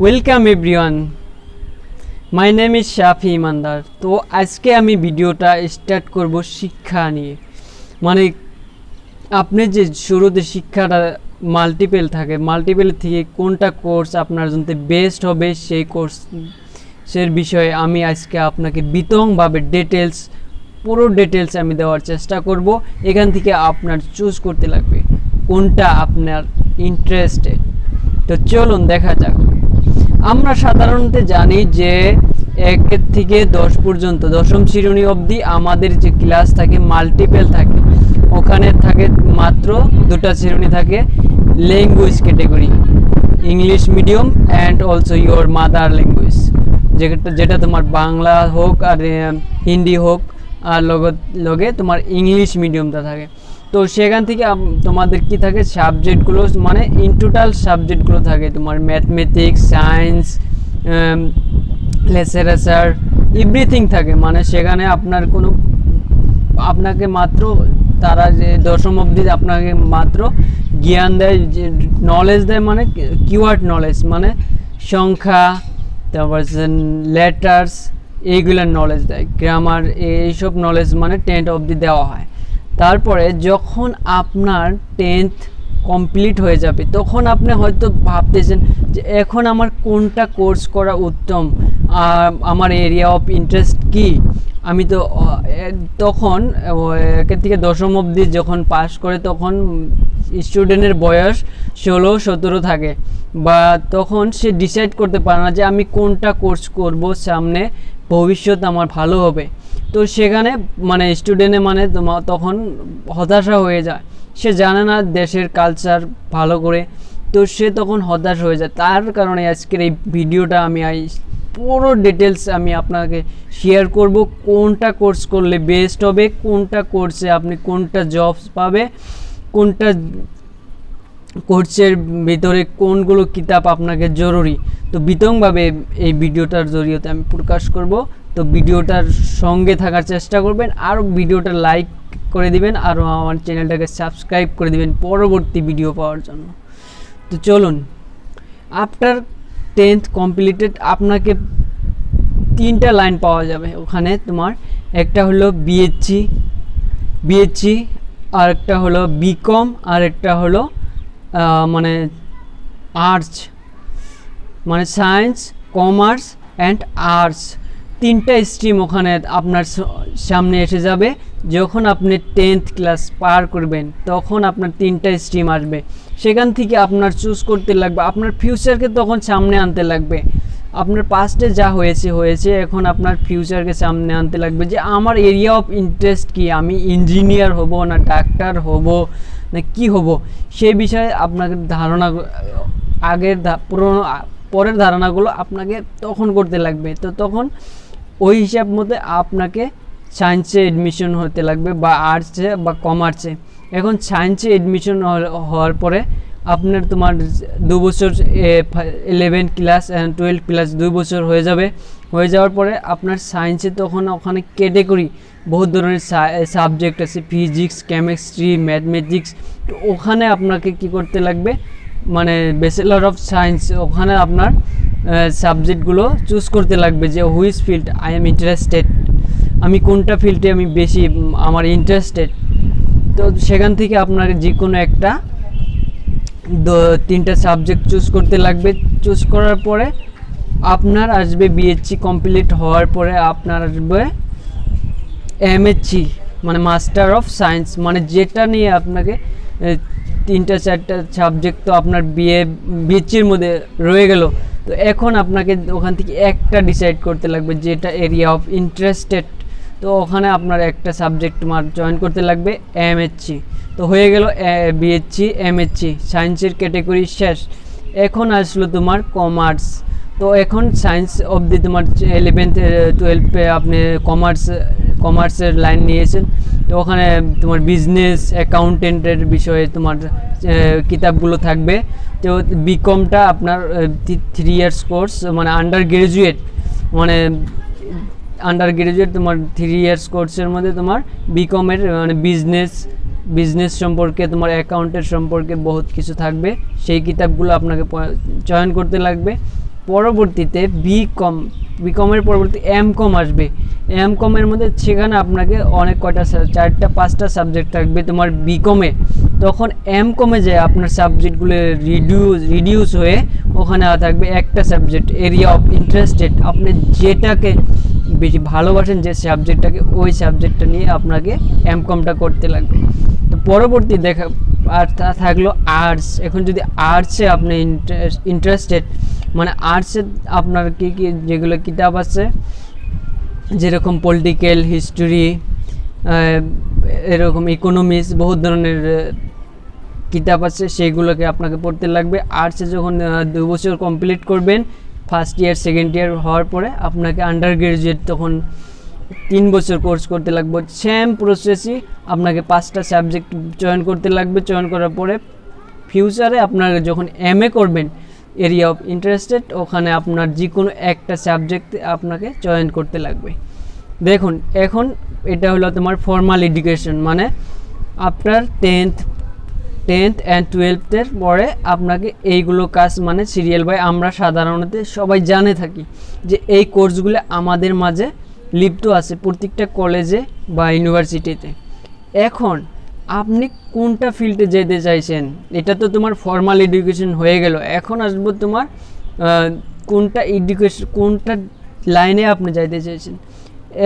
Welcome everyone, my name is Shafi Imandar. তো আজকে আমি ভিডিওটা স্টার্ট করব শিক্ষা নিয়ে। মানে আপনি যে শুরুতে শিক্ষাটা মাল্টিপল থাকে, মাল্টিপল থেকে কোনটা কোর্স আপনার জন্য বেস্ট হবে সেই কোর্সের বিষয়ে আমি আজকে আপনাকে বিতংভাবে পুরো ডিটেলস আমি দেওয়ার চেষ্টা করব। এখান থেকে আপনার চুজ করতে লাগবে কোনটা আপনার ইন্টারেস্টেড। তো চলুন দেখা যাক। আমরা সাধারণত জানি যে 1 থেকে 10 পর্যন্ত দশম শ্রেণী অবধি আমাদের যে ক্লাস থাকে মাল্টিপল থাকে। ওখানে থাকে মাত্র 2টা শ্রেণী থাকে, language category, English medium and also your mother language, যেটা তোমার বাংলা হোক আর হিন্দি হোক, আর লগে তোমার ইংলিশ মিডিয়ামটা থাকে। তো সেখান থেকে তোমাদের কি থাকে সাবজেক্টগুলো, মানে ইন টোটাল সাবজেক্টগুলো থাকে তোমার ম্যাথমেটিক্স, সায়েন্স, লিটারেচার, এভরিথিং থাকে। মানে সেখানে আপনাকে মাত্র তারা যে দশম অবধি আপনাকে মাত্র জ্ঞান দেয়, যে নলেজ দেয়, মানে কিওয়ার্ড নলেজ, মানে সংখ্যা, তারপর লেটার্স, এইগুলোর নলেজ দেয়, গ্রামার, এইসব নলেজ মানে 10th অবধি দেওয়া হয়। তারপরে যখন আপনার 10th কমপ্লিট হয়ে যাবে তখন আপনি হয়তো ভাবতেছেন যে এখন আমার কোনটা কোর্স করা উত্তম, আমার এরিয়া অফ ইন্টারেস্ট কি। আমি তো তখন 1 থেকে 10 অবধি যখন পাস করে তখন স্টুডেন্টের বয়স 16-17 থাকে, বা তখন সে ডিসাইড করতে পারে না যে আমি কোনটা কোর্স করব, সামনে ভবিষ্যৎ আমার ভালো হবে। তো সেখানে মানে স্টুডেন্টে মানে তখন হতাশা হয়ে যায়, সে জানে না দেশের কালচার ভালো করে, তো সে তখন হতাশ হয়ে যায়। তার কারণে আজকের এই ভিডিওটা আমি পুরো ডিটেলস আমি আপনাকে শেয়ার করব, কোনটা কোর্স করলে বেস্ট হবে, কোনটা কোর্সে আপনি কোনটা জবস পাবে, কোনটা কোর্সের ভিতরে কোনগুলো কিতাব আপনাকে জরুরি। তো বিতংভাবে এই ভিডিওটার জরিয়তে আমি প্রকাশ করব। তো ভিডিওটার সঙ্গে থাকার চেষ্টা করবেন, আর ভিডিওটা লাইক করে দিবেন, আর আমার চ্যানেলটাকে সাবস্ক্রাইব করে দিবেন পরবর্তী ভিডিও পাওয়ার জন্য। তো চলুন, আফটার 10th কমপ্লিটেড আপনাকে 3টা লাইন পাওয়া যাবে ওখানে। তোমার একটা হলো বিএসসি, আর একটা হলো বিকম, আর একটা হলো মানে আর্টস, মানে সায়েন্স, কমার্স অ্যান্ড আর্টস। 3টা স্ট্রিম ওখানে আপনার সামনে এসে যাবে। যখন আপনি 10th ক্লাস পার করবেন তখন আপনার 3টা স্ট্রিম আসবে। সেখান থেকে আপনার চুজ করতে লাগবে, আপনার ফিউচারকে তখন সামনে আনতে লাগবে। আপনার পাস্টে যা হয়েছে, এখন আপনার ফিউচারকে সামনে আনতে লাগবে যে আমার এরিয়া অফ ইন্টারেস্ট কি, আমি ইঞ্জিনিয়ার হব না ডাক্তার হব না কি হব, সেই বিষয়ে আপনাকে ধারণা পরের ধারণাগুলো আপনাকে তখন করতে লাগবে। তো তখন ওই হিসাব মতো আপনাকে সায়েন্সে এডমিশন হতে লাগবে, বা আর্টসে বা কমার্সে। এখন সায়েন্সে এডমিশন হওয়ার পরে আপনার তোমার 2 বছর 11 ক্লাস 12 ক্লাস 2 বছর হয়ে যাওয়ার পরে আপনার সায়েন্সে তখন ওখানে ক্যাটেগরি বহুত ধরনের সাবজেক্ট আছে, ফিজিক্স, কেমিস্ট্রি, ম্যাথমেটিক্স। তো ওখানে আপনাকে কি করতে লাগবে, মানে ব্যাচেলর অফ সায়েন্স, ওখানে আপনার সাবজেক্টগুলো চুজ করতে লাগবে যে which field I am interested, আমি কোনটা ফিল্ডে আমি বেশি আমার ইন্টারেস্টেড। তো সেখান থেকে আপনার যে কোনো একটা 3টা সাবজেক্ট চুজ করতে লাগবে। চুজ করার পরে আপনার আসবে বিএসসি কমপ্লিট হওয়ার পরে আপনার আসবে এমএসসি, মানে মাস্টার অফ সায়েন্স, মানে যেটা নিয়ে আপনাকে 3-4টা সাবজেক্ট তো আপনার বিএসসির মধ্যে রয়ে গেল। তো এখন আপনাকে ওখান থেকে একটা ডিসাইড করতে লাগবে যেটা এরিয়া অফ ইন্টারেস্টেড। তো ওখানে আপনার একটা সাবজেক্ট তোমার জয়েন করতে লাগবে এমএসসি। তো হয়ে গেল বিএসসি, এমএসসি, সায়েন্সের ক্যাটাগরি শেষ। এখন আসলো তোমার কমার্স। তো এখন সায়েন্স অবধি তোমার 11th 12 আপনি কমার্সের লাইন নিয়েছেন। তো ওখানে তোমার বিজনেস অ্যাকাউন্টেন্টের বিষয়ে তোমার কিতাবগুলো থাকবে। তো বিকমটা আপনার 3 ইয়ার্স কোর্স, মানে আন্ডার গ্রাজুয়েট তোমার 3 ইয়ার্স কোর্সের মধ্যে তোমার বিকমের মানে বিজনেস সম্পর্কে, তোমার অ্যাকাউন্টের সম্পর্কে বহুত কিছু থাকবে। সেই কিতাবগুলো আপনাকে চয়ন করতে লাগবে। পরবর্তীতে বিকমের পরবর্তী এমকম আসবে। এমকমের মধ্যে সেখানে আপনাকে অনেক কয়টা 4-5টা সাবজেক্ট থাকবে তোমার বিকমে। তখন এমকমে যে আপনার সাবজেক্টগুলো রিডিউস হয়ে ওখানে থাকবে একটা সাবজেক্ট, এরিয়া অফ ইন্টারেস্টেড। আপনি যেটাকে বেশি ভালোবাসেন, যে সাবজেক্টটাকে, ওই সাবজেক্টটা নিয়ে আপনাকে এমকমটা করতে লাগবে। তো পরবর্তী দেখা আর থাকলো আর্টস। এখন যদি আর্টসে আপনি ইন্টারেস্টেড, মানে আর্টসে আপনার কী কী যেগুলো কিতাব আছে, যেরকম পলিটিক্যাল, হিস্টোরি, এরকম ইকোনমিক্স, বহুত ধরনের কিতাব আছে, সেইগুলোকে আপনাকে পড়তে লাগবে। আর্টসে যখন 2 বছর কমপ্লিট করবেন, ফার্স্ট ইয়ার সেকেন্ড ইয়ার হওয়ার পরে আপনাকে আন্ডার গ্রাজুয়েট তখন 3 বছর কোর্স করতে লাগবে। সেম প্রসেসই আপনাকে 5টা সাবজেক্ট চয়ন করতে লাগবে। চয়ন করার পরে ফিউচারে আপনার যখন MA করবেন, এরিয়া অফ ইন্টারেস্টেড, ওখানে আপনার যে কোনো একটা সাবজেক্ট আপনাকে চয়ন করতে লাগবে। দেখুন এখন এটা হলো তোমার ফর্মাল এডুকেশন, মানে আফটার 10th অ্যান্ড 12th পরে আপনাকে এইগুলো কাজ, মানে সিরিয়াল বাই আমরা সাধারণত সবাই জানে থাকি যে এই কোর্সগুলো আমাদের মাঝে লিপ্ত আছে প্রত্যেকটা কলেজে বা ইউনিভার্সিটিতে। এখন আপনি কোনটা ফিল্ডে যেতে চাইছেন, এটা তো তোমার ফর্মাল এডুকেশন হয়ে গেল। এখন আসবো তোমার কোনটা লাইনে আপনি যাইতে চাইছেন।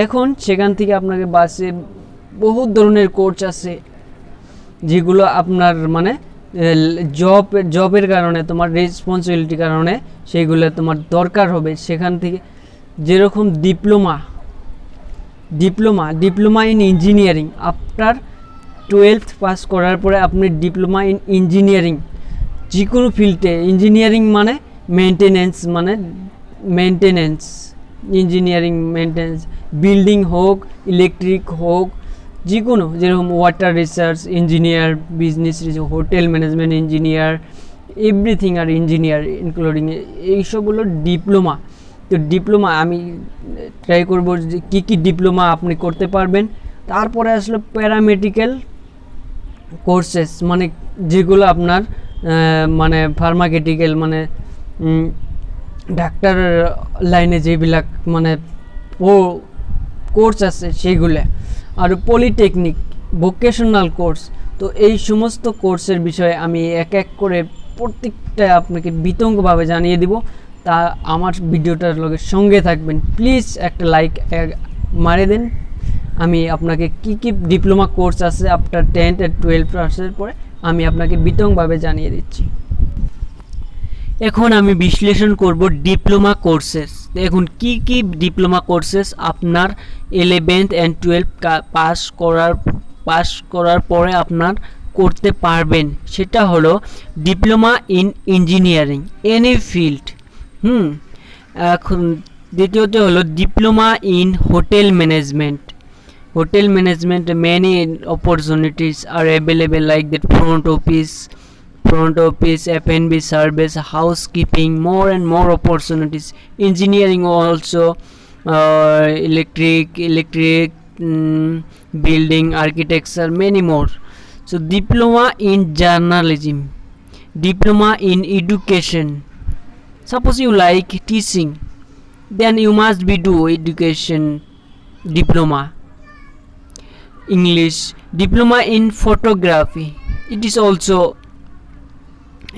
এখন সেখান থেকে আপনাকে বাসে বহুত ধরনের কোর্স আছে, যেগুলো আপনার মানে জবের কারণে, তোমার রেসপন্সিবিলিটির কারণে সেইগুলো তোমার দরকার হবে। সেখান থেকে যেরকম diploma in engineering, after 12th pass করার পরে আপনি ডিপ্লোমা ইন ইঞ্জিনিয়ারিং, যে কোনো ফিল্ডে, ইঞ্জিনিয়ারিং মানে মেনটেনেন্স, ইঞ্জিনিয়ারিং মেনটেনেন্স, বিল্ডিং হোক, ইলেকট্রিক হোক, যে কোনো, যেরকম water research engineer, business, hotel management engineer, everything আর ইঞ্জিনিয়ার ইনক্লুডিং, এইসব হলো ডিপ্লোমা। তো ডিপ্লোমা আমি ট্রাই করবো যে কী কী ডিপ্লোমা আপনি করতে পারবেন। তারপরে আসলে প্যারামেডিক্যাল কোর্সেস, মানে যেগুলো আপনার মানে ফার্মাকিউটিক্যাল, মানে ডাক্তার লাইনে যেবিলাক মানে কোর্স আছে সেইগুলো, আর পলিটেকনিক, ভোকেশনাল কোর্স। তো এই সমস্ত কোর্সের বিষয়ে আমি এক এক করে প্রত্যেকটা আপনাকে বিতঙ্গভাবে জানিয়ে দিব। তা আমার ভিডিওটার সঙ্গে থাকবেন, প্লিজ একটা লাইক মারে দেন। আমি আপনাকে কি কি ডিপ্লোমা কোর্স আছে আফটার 10th আর 12th পাসের পরে আমি আপনাকে বিতংভাবে জানিয়ে দিচ্ছি। এখন আমি বিশ্লেষণ করব ডিপ্লোমা কোর্সেস। এখন কি কি ডিপ্লোমা কোর্সেস আপনার 11th and 12th পাস করার পরে আপনার করতে পারবেন, সেটা হলো diploma in engineering, any field. এখন দ্বিতীয়ত হলো diploma in hotel management. Many opportunities are available, like that front office, F&B service, housekeeping, more and more opportunities. Engineering also, electric, building, architecture, many more. So diploma in journalism, diploma in education. Suppose you like teaching, then you must be do education diploma. English, diploma in photography, it is also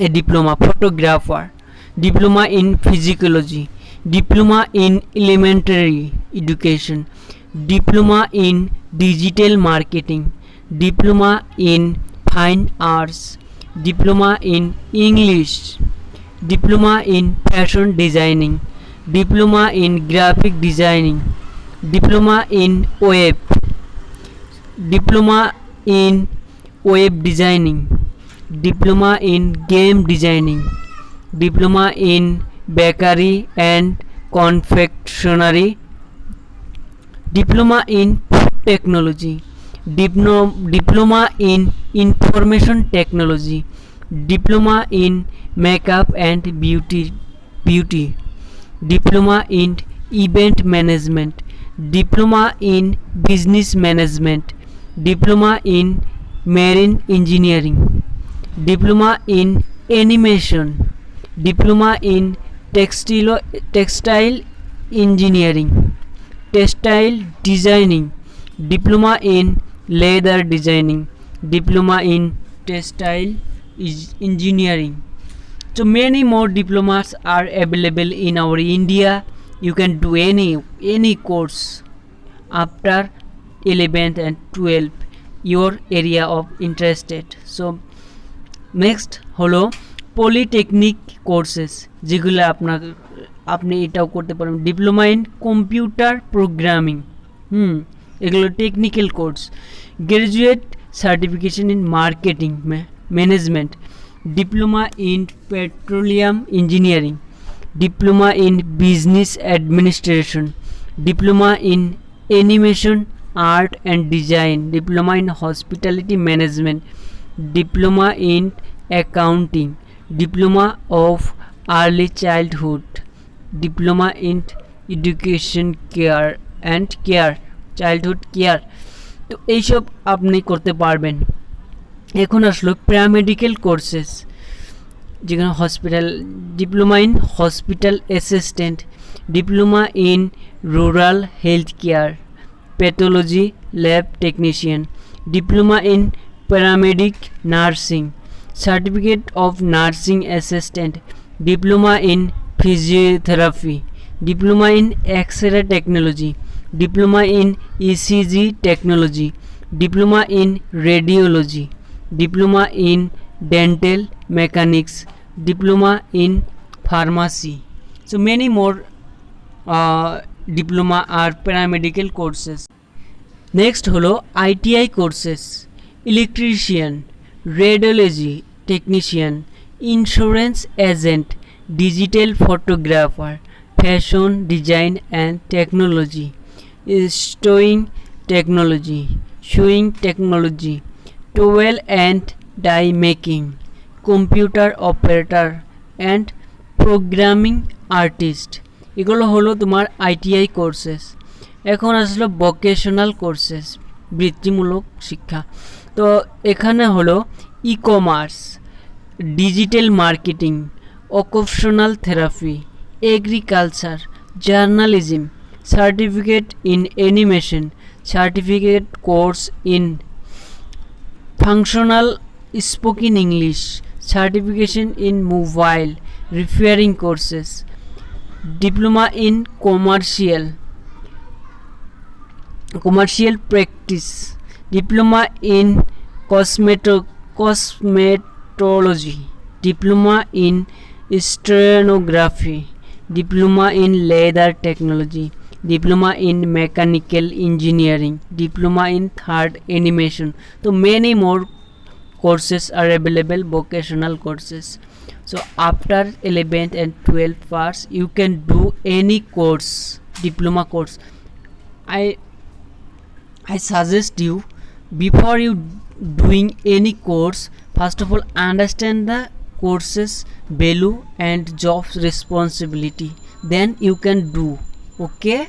a diploma, photographer. Diploma in physiology, diploma in elementary education, diploma in digital marketing, diploma in fine arts, diploma in English, diploma in fashion designing, diploma in graphic designing, diploma in web, diploma in web designing, diploma in game designing, diploma in bakery and confectionery, diploma in food technology, diploma in information technology, diploma in makeup and beauty, diploma in event management, diploma in business management, diploma in marine engineering, diploma in animation, diploma in textile engineering, textile designing, diploma in leather designing, diploma in textile engineering. So many more diplomas are available in our India. You can do any course after 11th and 12th your area of interested. So next হলো polytechnic courses, যেগুলো আপনি এটাও করতে পারেন। Diploma in computer programming, এগুলো technical course. Graduate certification in marketing management, diploma in petroleum engineering, diploma in business administration, diploma in animation art and design, diploma in hospitality management, diploma in accounting, diploma of early childhood, diploma in education care and care, childhood care. তো এইসব আপনি করতে পারবেন। এখন আসলো paramedical courses, যেখানে hospital, diploma in hospital assistant, diploma in rural health care, pathology lab technician, diploma in paramedic nursing, certificate of nursing assistant, diploma in physiotherapy, diploma in X-ray technology, diploma in ECG technology, diploma in radiology, diploma in dental mechanics, diploma in pharmacy. So many more diploma are paramedical courses. Next হলো ITI courses, electrician, radiology technician, insurance agent, digital photographer, fashion design and technology, sewing technology, towel and die making, computer operator and programming artist. এগুলো হলো তোমার ITI courses. এখন আসলো vocational courses, বৃত্তিমূলক শিক্ষা। তো এখানে হলো e commerce, digital marketing, occupational therapy, agriculture, journalism, certificate in animation, certificate course in functional spoken English, certification in mobile repairing courses, diploma in commercial practice, diploma in cosmetology, diploma in stenography, diploma in leather technology, diploma in mechanical engineering, diploma in 3rd animation. So many more courses are available, vocational courses. So after 11th and 12th pass you can do any course, diploma course. I suggest you, before you doing any course, first of all understand the courses value and jobs responsibility, then you can do. Okay,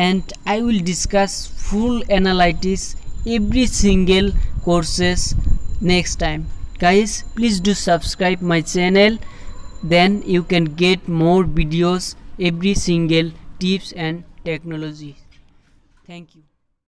and I will discuss full analysis every single courses next time. Guys, please do subscribe my channel, then you can get more videos, every single tips and technology. Thank you.